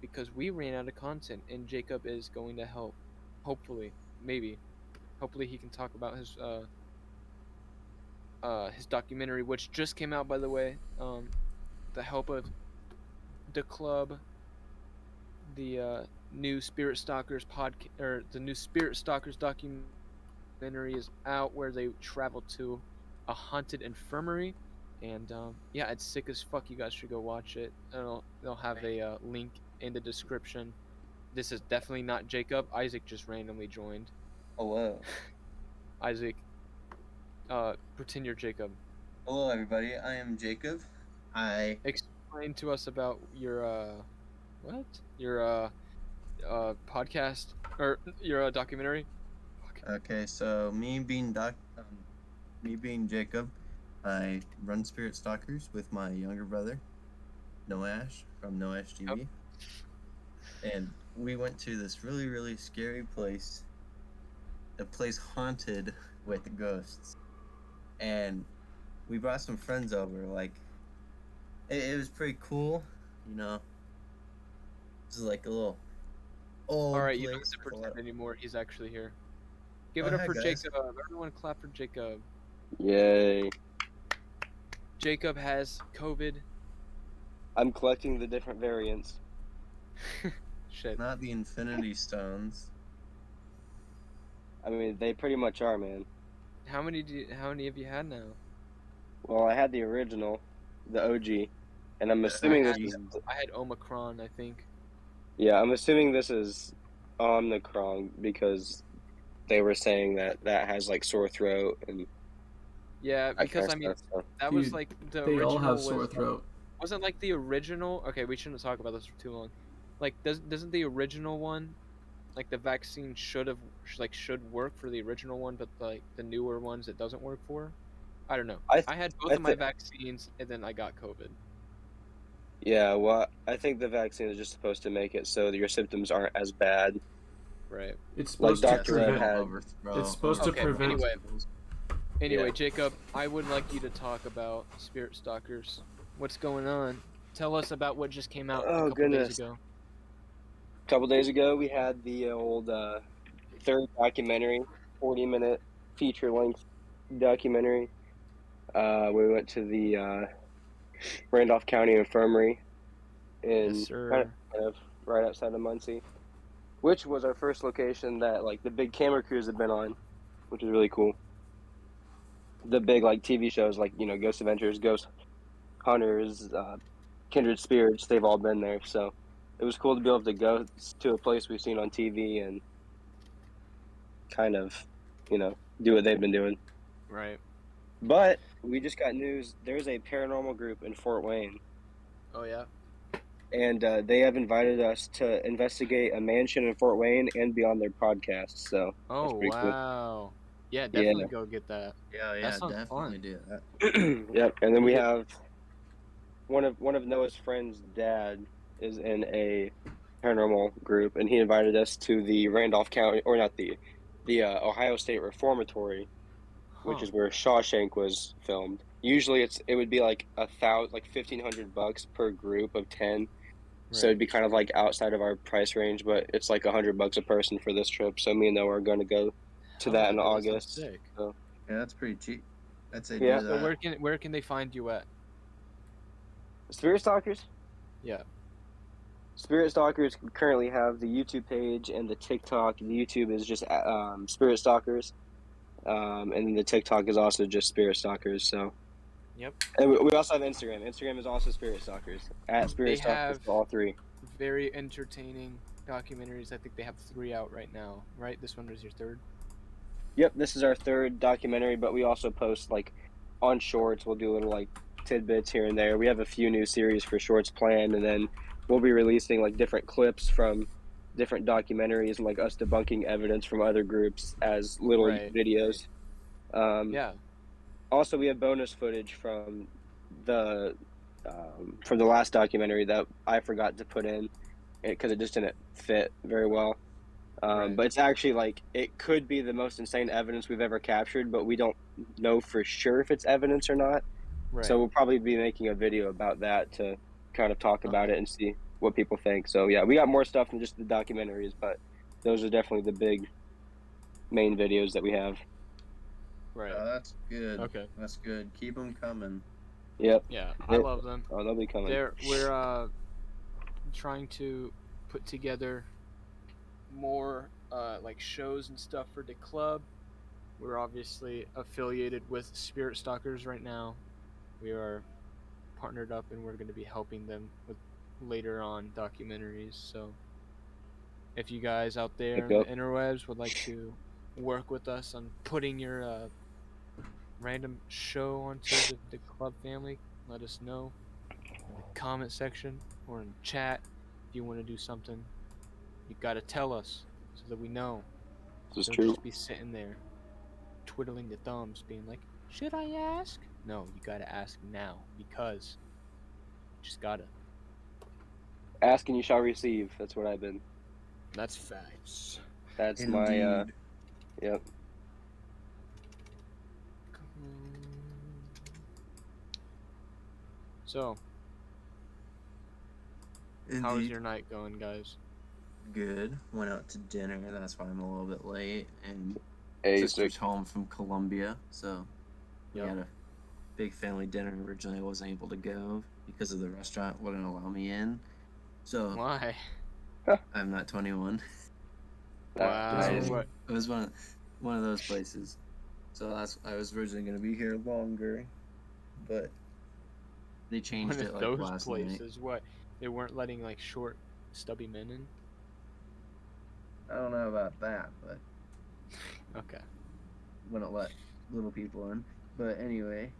because we ran out of content and Jacob is going to help. Hopefully, maybe. Hopefully he can talk about his documentary, which just came out, by the way. The help of the club, the new Spirit Stalkers the new Spirit Stalkers documentary is out, where they travel to a haunted infirmary, and yeah, it's sick as fuck. You guys should go watch it. They'll have a link in the description. This is definitely not Jacob. Isaac just randomly joined. Hello. Isaac, pretend you're Jacob. Hello, everybody. I am Jacob. I Explain to us about your your podcast or your documentary? Okay, so me being Jacob, I run Spirit Stalkers with my younger brother, Noash from Noash TV, and we went to this really really scary place, a place haunted with ghosts, and we brought some friends over. Like, it was pretty cool, you know. This is like a little All old right, you don't have place to with a lot. pretend anymore. He's actually here. Give Oh, it up hi, for guys. Jacob. Everyone, clap for Jacob. Yay. Jacob has COVID. I'm collecting the different variants. Shit. Not the Infinity Stones. I mean, they pretty much are, man. How many have you had now? Well, I had the original, the OG, and I'm The assuming I this had, is... I had Omicron, I think. Yeah, I'm assuming this is Omicron because they were saying that has, like, sore throat and Yeah, that because kind I mean, of stuff. that was Dude, like the They original all have was sore throat. wasn't like the original. Okay, we shouldn't talk about this for too long. Like, doesn't the original one, like the vaccine should work for the original one, but like the newer ones it doesn't work for? I don't know. I had both I of my thi- vaccines and then I got COVID. Yeah, well, I think the vaccine is just supposed to make it so that your symptoms aren't as bad. Right. It's Like supposed to Dr. Ed prevent. had... It's supposed to Okay, prevent. Anyway, Yeah. Jacob, I would like you to talk about Spirit Stalkers. What's going on? Tell us about what just came out a Oh, couple days goodness. ago. A couple days ago, we had the old third documentary, 40-minute feature-length documentary. We went to the Randolph County Infirmary in Yes, sir. kind of right outside of Muncie, which was our first location that like the big camera crews have been on, which is really cool. The big like TV shows like Ghost Adventures, Ghost Hunters, Kindred Spirits, they've all been there. So it was cool to be able to go to a place we've seen on TV and kind of do what they've been doing. Right. But we just got news. There's a paranormal group in Fort Wayne, Oh yeah. and they have invited us to investigate a mansion in Fort Wayne and be on their podcast. So Oh that's pretty wow. Yeah, definitely go get that. Yeah, That sounds definitely fun. do that. cool. Yep. And then we You get- have one of Noah's friends' dad is in a paranormal group, and he invited us to the Randolph County, or not the Ohio State Reformatory, which Huh. is where Shawshank was filmed. Usually it would be like $1,500 per group of 10. So Right. it'd be kind of like outside of our price range, but it's like $100 a person for this trip. So me and Noah are going to go to Hell that yeah, in dude, that sounds August. sick. So Yeah, that's pretty cheap. I'd say Yeah. do So that. where can they find you at? Spirit Stalkers. Yeah. Spirit Stalkers currently have the YouTube page and the TikTok. The YouTube is just Spirit Stalkers, and then the TikTok is also just Spirit Stalkers. So. Yep. And we also have Instagram. Instagram is also Spirit Stalkers. At Spirit They Stalkers have- for all three. Very entertaining documentaries. I think they have 3 out right now. Right? This one was your third. Yep, this is our third documentary, but we also post like on shorts. We'll do little like tidbits here and there. We have a few new series for shorts planned, and then we'll be releasing like different clips from different documentaries and like us debunking evidence from other groups as little Right, videos. Yeah. Also, we have bonus footage from the last documentary that I forgot to put in because it just didn't fit very well. Right. But it's actually like it could be the most insane evidence we've ever captured, but we don't know for sure if it's evidence or not. Right. So we'll probably be making a video about that to kind of talk about it and see what people think. So yeah, we got more stuff than just the documentaries, but those are definitely the big main videos that we have. Right. Oh, that's good. Okay. That's good. Keep them coming. Yep. Yeah, I love them. Oh, they'll be coming. We're trying to put together more like shows and stuff for the club. We're obviously affiliated with Spirit Stalkers right now. We are partnered up and we're going to be helping them with later on documentaries. So if you guys out there in the Yep. interwebs would like to work with us on putting your random show onto the club family, let us know in the comment section or in chat if you want to do something, You gotta tell us so that we know. This is Don't true. just be sitting there twiddling your thumbs, being like, "Should I ask?" No, you gotta ask now because you just gotta. Ask and you shall receive. That's what I've been. That's facts. That's Indeed. my. Yep. So, how is your night going, guys? Good. Went out to dinner. That's why I'm a little bit late. And Hey, sister's home from Colombia, so we Yep. had a big family dinner. Originally, I wasn't able to go because of the restaurant wouldn't allow me in. So Why? I'm not 21. Wow. Nice. What? It was one of those places. So I was originally gonna be here longer, but they changed One it of like those last night. places. What? They weren't letting like short, stubby men in. I don't know about that, but Okay. wouldn't let little people in. But anyway,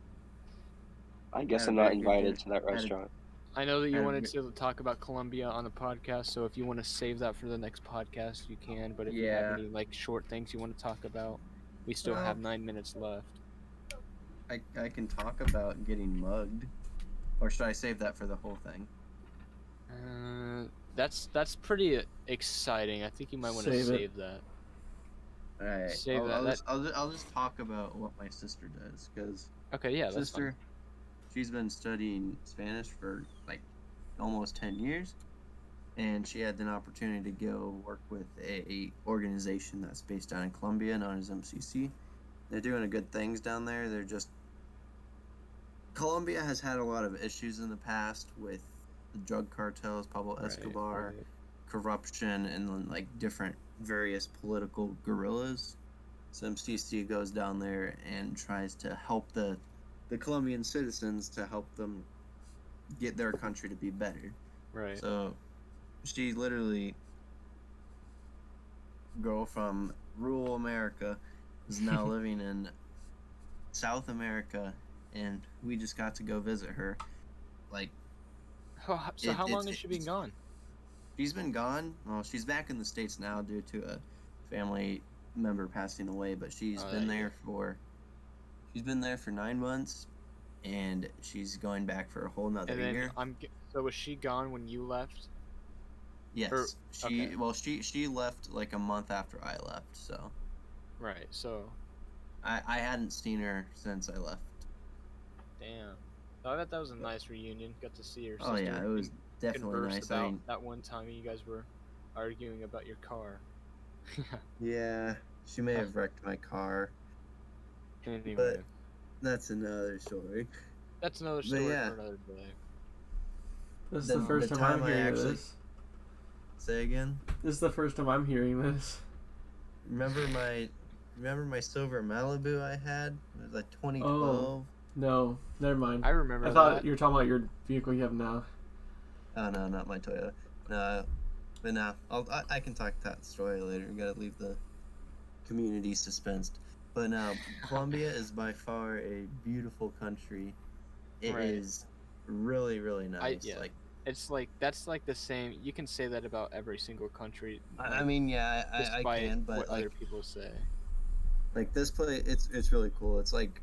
I guess had a I'm not very good invited dinner. to that restaurant. I know that you Had a wanted ve- to talk about Colombia on the podcast, so if you want to save that for the next podcast, you can. But if you have Yeah. any like short things you want to talk about, we still Well, have 9 minutes left. I can talk about getting mugged, or should I save that for the whole thing? That's pretty exciting. I think you might want to Save it. save that. All right, Save I'll that. I'll just talk about what my sister does, because Okay, yeah, that's sister, she's been studying Spanish for like almost 10 years, and she had an opportunity to go work with a organization that's based down in Colombia known as MCC. They're doing good things down there. They're just Colombia has had a lot of issues in the past with the drug cartels, Pablo fine. Escobar, Right. corruption, and then like different various political guerrillas. So MCC goes down there and tries to help the Colombian citizens to help them get their country to be better. Right. So she literally go from rural America is now living in South America, and we just got to go visit her. Like, So how long has she been it's- gone? she's been gone. Well, she's back in the States now due to a family member passing away, but she's been there for 9 months, and she's going back for a whole nother And then year. so was she gone when you left? Yes, okay. she left like a month after I left, so Right. So, I hadn't seen her since I left. damn. I bet that was a nice reunion. Got to see your sister. Oh yeah, it was and definitely converse nice. about I mean, that one time you guys were arguing about your car. yeah, she may have wrecked my car. Anyway, That's another story. that's another story yeah. for another day. This is The- the first the time I'm time I hearing actually- this. Say again. This is the first time I'm hearing this. Remember my silver Malibu I had? It was like 2012. No, never mind. I remember I thought that. you were talking about your vehicle you have now. Oh no, not my Toyota. No, but no, I can talk that story later. We gotta leave the community suspensed. But no, Colombia is by far a beautiful country. It is Right. really, really nice. yeah. Like, It's like that's like the same. You can say that about every single country. I like, mean, yeah, I despite can, but what like, other people say. like this place, it's really cool. It's like,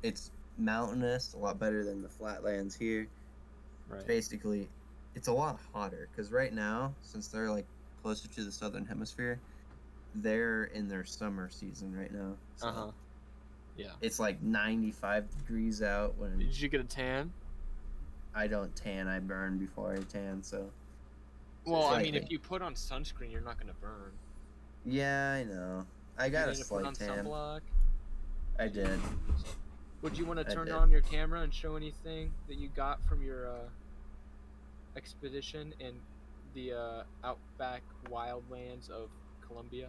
it's mountainous, a lot better than the flatlands here. Right. Basically, it's a lot hotter because right now, since they're like closer to the southern hemisphere, they're in their summer season right now. So Uh-huh. Yeah. it's like 95 degrees out when Did you get a tan? I don't tan, I burn before I tan. So Well, I like- mean, if you put on sunscreen, you're not gonna burn. yeah, I know. I You got a need to put slight on tan. sunblock. I did. Would you want to I turn did. on your camera and show anything that you got from your expedition in the outback wildlands of Colombia?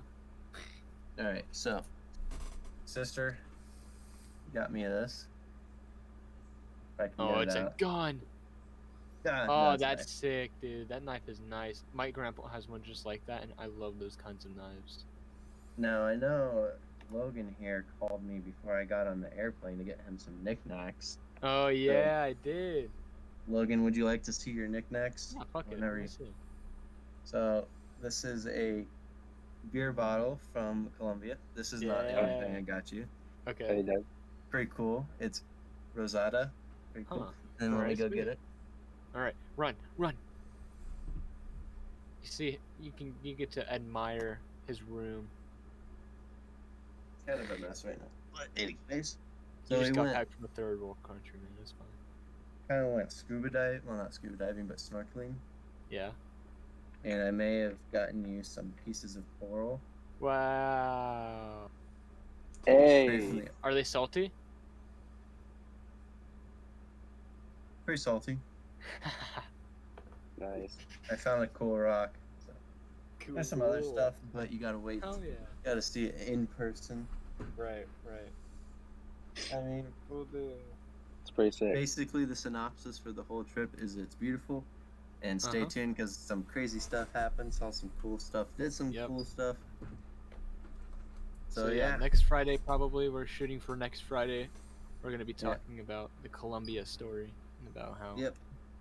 All right, so sister got me this. If I can Oh, get it's it a out. gun. Ah, Oh, that's that's nice. sick, dude. That knife is nice. My grandpa has one just like that, and I love those kinds of knives. Now I know Logan here called me before I got on the airplane to get him some knickknacks. Oh yeah, I did. Logan, would you like to see your knickknacks? Yeah, fuck it. Whenever Let me you- see. So this is a beer bottle from Colombia. This is not the only thing I got you. Okay. Pretty cool. It's Rosada. Pretty cool. Huh. And let me Alright, go sweet. get it. All right, run. You see, you get to admire his room. It's kind of a mess right now. But anyways, You so just we got went back from a third world country, man. That's fine. kind of went scuba diving. Well, not scuba diving, but snorkeling. Yeah. And I may have gotten you some pieces of coral. Wow. Hey. Are they salty? Pretty salty. Nice. I found a cool rock. So. Cool. There's some other stuff, but you gotta wait. Oh yeah. You gotta see it in person. Right. I mean, We'll do. It's pretty sick. basically the synopsis for the whole trip is it's beautiful. And stay Uh-huh. tuned because some crazy stuff happened. Saw some cool stuff. Did some Yep. cool stuff. So yeah. next Friday probably we're shooting for next Friday. We're gonna be talking about the Columbia story and about how Yep.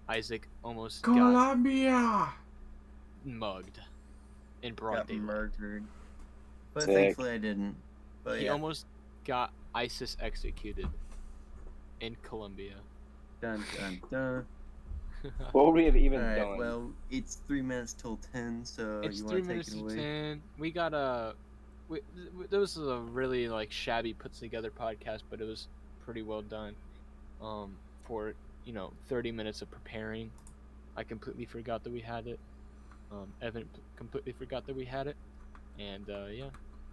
Isaac almost Colombia. got mugged in broad Got daylight. murdered. But Sick. thankfully I didn't. But He yeah. almost got ISIS executed in Colombia. Dun dun dun. What would we have even Alright, done? well, it's 3 minutes till 10, so It's you 3 want to minutes take it to away? 10. We got a. This was a really shabby put together podcast, but it was pretty well done. For 30 minutes of preparing, I completely forgot that we had it. Evan completely forgot that we had it, and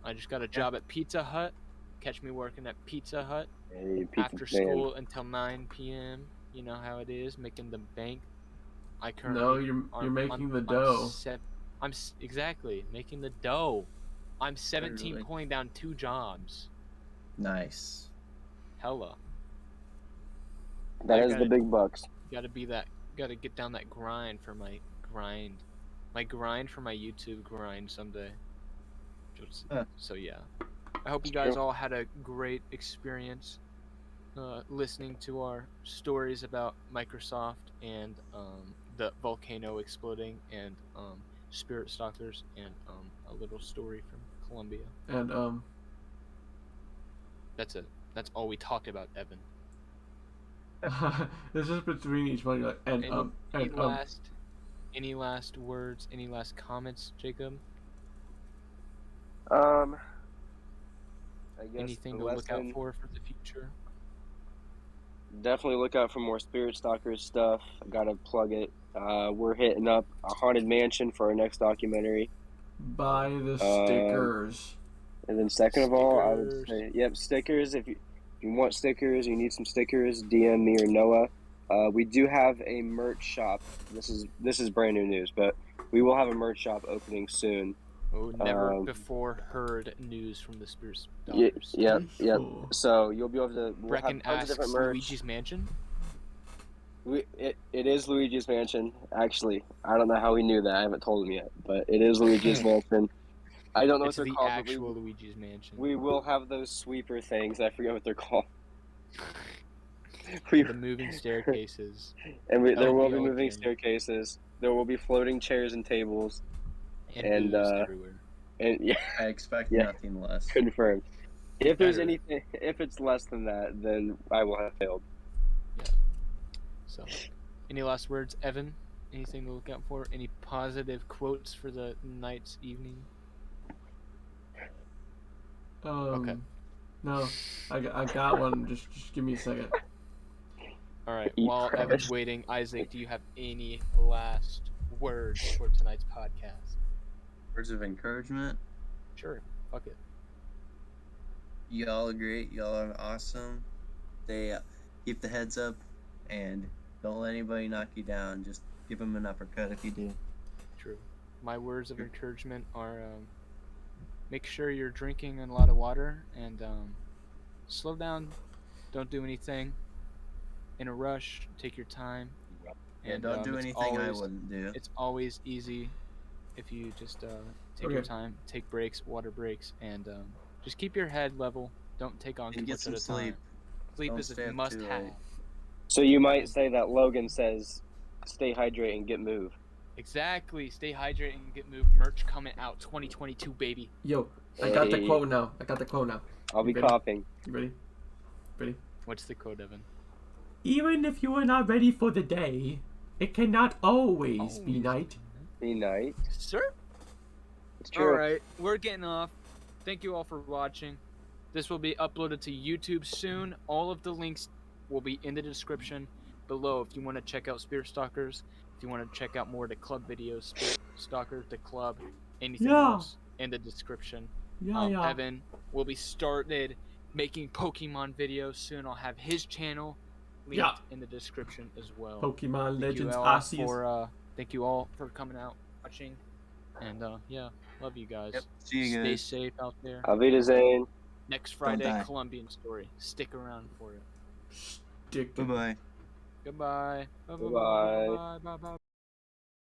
I just got a job at Pizza Hut. Catch me working at Pizza Hut Hey, pizza after man. school until 9 p.m. You know how it is, making the bank. I currently No, you're making the dough. Exactly making the dough. I'm 17 Literally. pulling down 2 jobs. Nice. Hella. That I is the gotta- big bucks. Gotta get down that grind for my grind. My grind for my YouTube grind someday. So yeah. I hope you guys all had a great experience listening to our stories about Microsoft and the volcano exploding and spirit stalkers and a little story from Colombia. And That's it. That's all we talked about, Evan. it's just between each one. You're like, Any last words? Any last comments, Jacob? I guess Anything the to look out lesson- for the future? Definitely look out for more Spirit Stalkers stuff. I gotta plug it. We're hitting up a haunted mansion for our next documentary. buy the stickers. And then second of all, I would Stickers. say, stickers. If you want stickers, you need some stickers, DM me or Noah. We do have a merch shop. This is brand new news, but we will have a merch shop opening soon. Oh, never before heard news from the Spirit Yeah, Stalkers. yeah. Cool. So you'll be able to. We'll Brecken have tons of asks different merch. Luigi's Mansion. It is Luigi's Mansion. Actually, I don't know how he knew that. I haven't told him yet, but it is Luigi's Mansion. I don't know It's what they're the called, actual Luigi's Mansion. but we will have those sweeper things. I forget what they're called. The moving staircases And there Oh, will the be old moving gym. staircases. There will be floating chairs and tables. and booze everywhere. And yeah, I expect Yeah. nothing less. confirmed. If there's Better. anything, if it's less than that, then I will have failed. So, any last words, Evan? Anything to look out for? Any positive quotes for the night's evening? Okay. No, I got one. Just give me a second. All right. Eat While Christ. Evan's waiting, Isaac, do you have any last words for tonight's podcast? Words of encouragement. Sure. Fuck it. Y'all are great. Y'all are awesome. They keep the heads up and don't let anybody knock you down. Just give them an uppercut if you do. True. My words of encouragement are make sure you're drinking a lot of water and slow down. Don't do anything in a rush. Take your time. Yeah, And, don't do it's anything I always- wouldn't do. It's always easy if you just take your time, take breaks, water breaks, and just keep your head level. Don't take on too And get much some at a sleep. time. Sleep Don't is stay a up too must-have. late. So you might say that Logan says, "Stay hydrated and get moved." Exactly. Stay hydrated and get moved. Merch coming out 2022, baby. Yo, I got the Hey. quote now. I'll be You ready? coughing. You ready? Ready? What's the code, Evan? Even if you are not ready for the day, it cannot always be night. Be night. Sir? It's true. All right, we're getting off. Thank you all for watching. This will be uploaded to YouTube soon. All of the links will be in the description below if you want to check out Spirit Stalkers. If you want to check out more of the club videos, Spirit Stalkers, the club, anything else in the description. Evan will be started making Pokemon videos soon. I'll have his channel linked in the description as well. Pokemon Legends Arceus. Thank you all for coming out, watching, and yeah, love you guys. Yep. See you Stay guys. safe out there. Auf Wiedersehen. Next Friday, die. Colombian story. Stick around for it. Stick. Bye bye. Goodbye. Bye-bye. Bye. Bye.